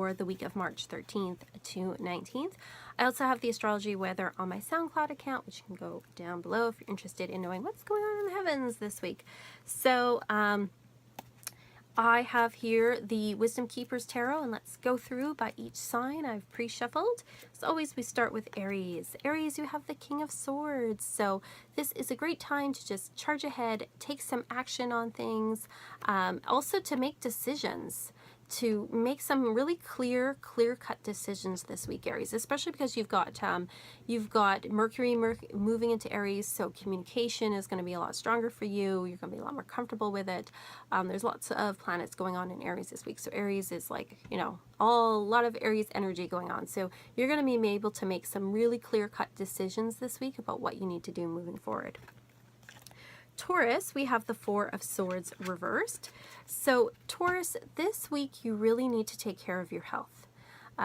for the week of March 13th to 19th. I also have the astrology weather on my SoundCloud account, which you can go down below if you're interested in knowing what's going on in the heavens this week. So I have here the Wisdom Keepers Tarot, and let's go through by each sign. I've pre-shuffled. As always, we start with Aries. Aries, you have the King of Swords. So this is a great time to just charge ahead, take some action on things, also to make decisions, to make some really clear-cut decisions this week, Aries, especially because you've got Mercury moving into Aries, so communication is going to be a lot stronger for you. You're going to be a lot more comfortable with it. There's lots of planets going on in Aries this week, so Aries is like, you know, a lot of Aries energy going on. So you're going to be able to make some really clear-cut decisions this week about what you need to do moving forward. Taurus, we have the Four of Swords reversed. So Taurus, this week you really need to take care of your health.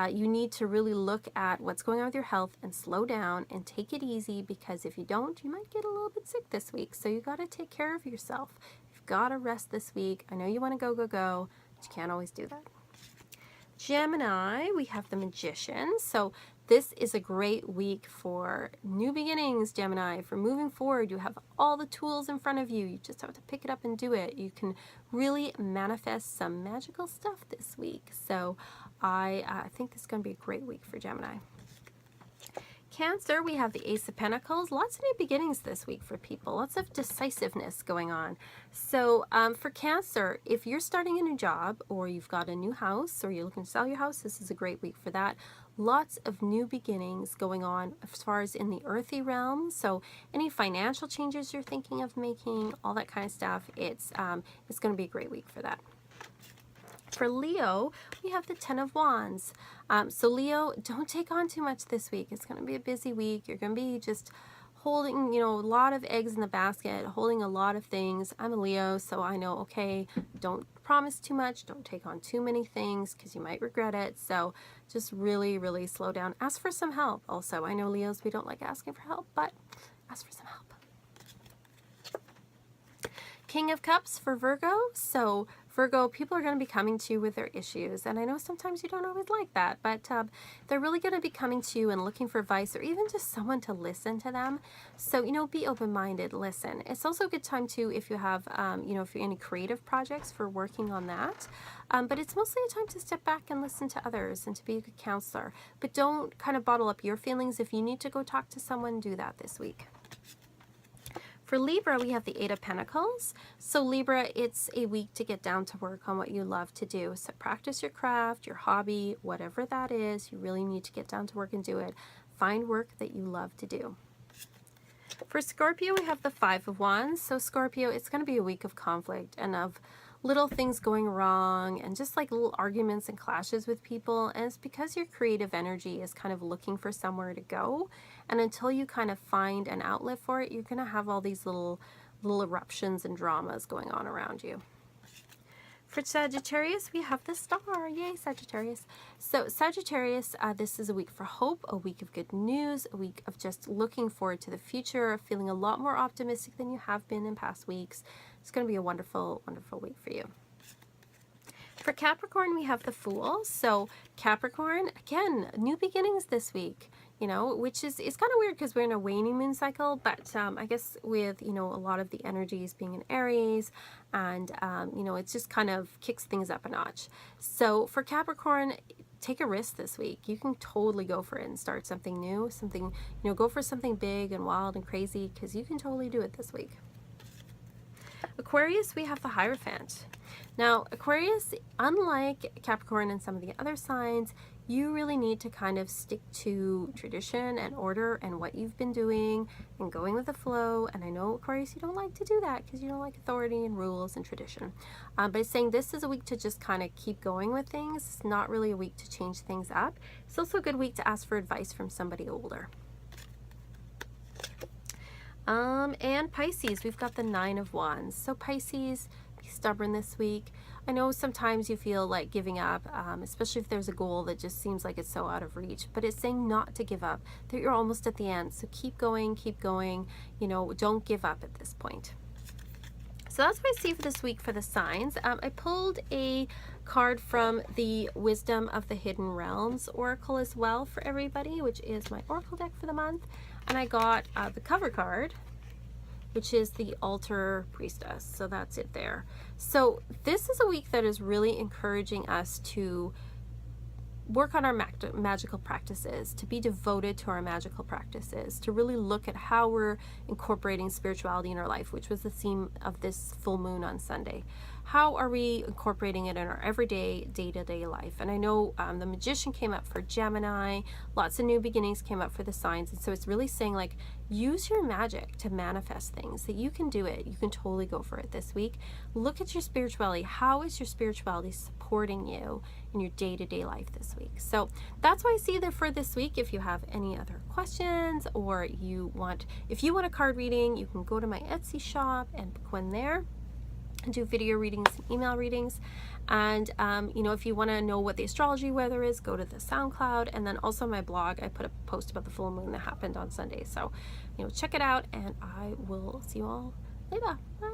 You need to really look at what's going on with your health and slow down and take it easy, because if you don't, you might get a little bit sick this week. So you got to take care of yourself. You've got to rest this week. I know you want to go, but you can't always do that. Gemini, we have the Magician. So this is a great week for new beginnings, Gemini, for moving forward. You have all the tools in front of you. You just have to pick it up and do it. You can really manifest some magical stuff this week. So I think this is going to be a great week for Gemini. Cancer, we have the Ace of Pentacles. Lots of new beginnings this week for people. Lots of decisiveness going on. So for Cancer, if you're starting a new job, or you've got a new house, or you're looking to sell your house, this is a great week for that. Lots of new beginnings going on as far as in the earthy realm. So any financial changes you're thinking of making, all that kind of stuff, it's going to be a great week for that. For Leo, we have the Ten of Wands. So Leo, don't take on too much this week. It's going to be a busy week. You're going to be just holding, you know, a lot of eggs in the basket, holding a lot of things. I'm a Leo, so I know, okay, don't promise too much. Don't take on too many things because you might regret it. So just really slow down. Ask for some help also. I know Leos, we don't like asking for help, but ask for some help. King of Cups for Virgo. So Virgo, people are going to be coming to you with their issues, and I know sometimes you don't always like that, but they're really going to be coming to you and looking for advice, or even just someone to listen to them. So, you know, be open-minded, listen. It's also a good time too if you have, you know, if you're any creative projects for working on that, but it's mostly a time to step back and listen to others and to be a good counselor. But don't kind of bottle up your feelings. If you need to go talk to someone, do that this week. For Libra, we have the Eight of Pentacles. So Libra, it's a week to get down to work on what you love to do. So practice your craft, your hobby, whatever that is. You really need to get down to work and do it. Find work that you love to do. For Scorpio, we have the Five of Wands. So Scorpio, it's going to be a week of conflict and of little things going wrong and just like little arguments and clashes with people. And it's because your creative energy is kind of looking for somewhere to go. And until you kind of find an outlet for it, you're going to have all these little eruptions and dramas going on around you. For Sagittarius, we have the Star. Yay, Sagittarius. So Sagittarius, this is a week for hope, a week of good news, a week of just looking forward to the future, feeling a lot more optimistic than you have been in past weeks. It's going to be a wonderful week for you. For Capricorn, we have the Fool. So Capricorn, again, new beginnings this week, you know, which is, it's kind of weird because we're in a waning moon cycle, but I guess with, you know, a lot of the energies being in Aries, and, you know, it just kind of kicks things up a notch. So for Capricorn, take a risk this week. You can totally go for it and start something new, something, you know, go for something big and wild and crazy, because you can totally do it this week. Aquarius, we have the Hierophant. Now, Aquarius, unlike Capricorn and some of the other signs, you really need to kind of stick to tradition and order and what you've been doing and going with the flow. And I know, Aquarius, you don't like to do that because you don't like authority and rules and tradition. But it's saying this is a week to just kind of keep going with things. It's not really a week to change things up. It's also a good week to ask for advice from somebody older. And Pisces, we've got the Nine of Wands. So Pisces, be stubborn this week. I know sometimes you feel like giving up, especially if there's a goal that just seems like it's so out of reach, but it's saying not to give up, that you're almost at the end. So keep going, you know, don't give up at this point. So that's what I see for this week for the signs. I pulled a card from the Wisdom of the Hidden Realms Oracle as well for everybody, which is my Oracle deck for the month. And I got the cover card, which is the Altar Priestess. So that's it there. So this is a week that is really encouraging us to work on our magical practices, to be devoted to our magical practices, to really look at how we're incorporating spirituality in our life, which was the theme of this full moon on Sunday. How are we incorporating it in our everyday, day-to-day life? And I know the Magician came up for Gemini, lots of new beginnings came up for the signs, and so it's really saying, like, use your magic to manifest things, that you can do it. You can totally go for it this week. Look at your spirituality. How is your spirituality supporting you in your day-to-day life this week? So that's why I see that for this week. If you have any other questions, or if you want a card reading, you can go to my Etsy shop and book one there and do video readings and email readings. And if you want to know what the astrology weather is, go to the SoundCloud. And then also my blog, I put a post about the full moon that happened on Sunday. So check it out, and I will see you all later. Bye.